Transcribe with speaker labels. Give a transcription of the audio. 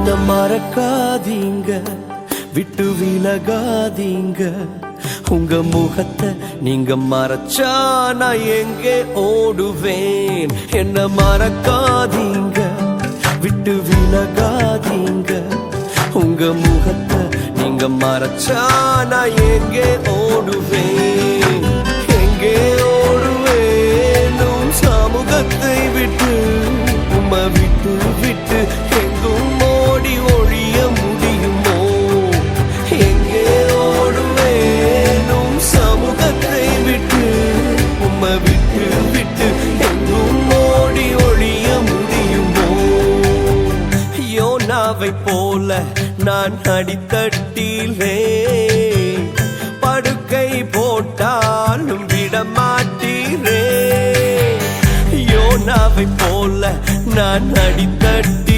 Speaker 1: என்ன மறக்காதீங்க, விட்டு விலகாதீங்க. உங்க முகத்தை நீங்க மறைச்சா நான் எங்கே ஓடுவேன்? என்ன மறக்காதீங்க, விட்டு விலகாதீங்க. உங்க முகத்தை நீங்க மறைச்சா நான் எங்கே ஓடுவேன்? எங்கே ஓடுவேன்? உன் சமூகத்தை விட்டு, உம்மை விட்டு விட்டு எங்கும் ஓடி ஒழிய முடியுமோ? எங்கே ஓடுவேன்? உன் சமூகத்தை விட்டு, உம்மை விட்டு விட்டு எங்கும் ஓடி ஒழிய முடியுமோ? யோனாவை போல நான் அடித்தட்டிலே படுக்கை போட்டாலும் விடமாட்டீரே. யோனாவை போல நான் அடித்தட்டி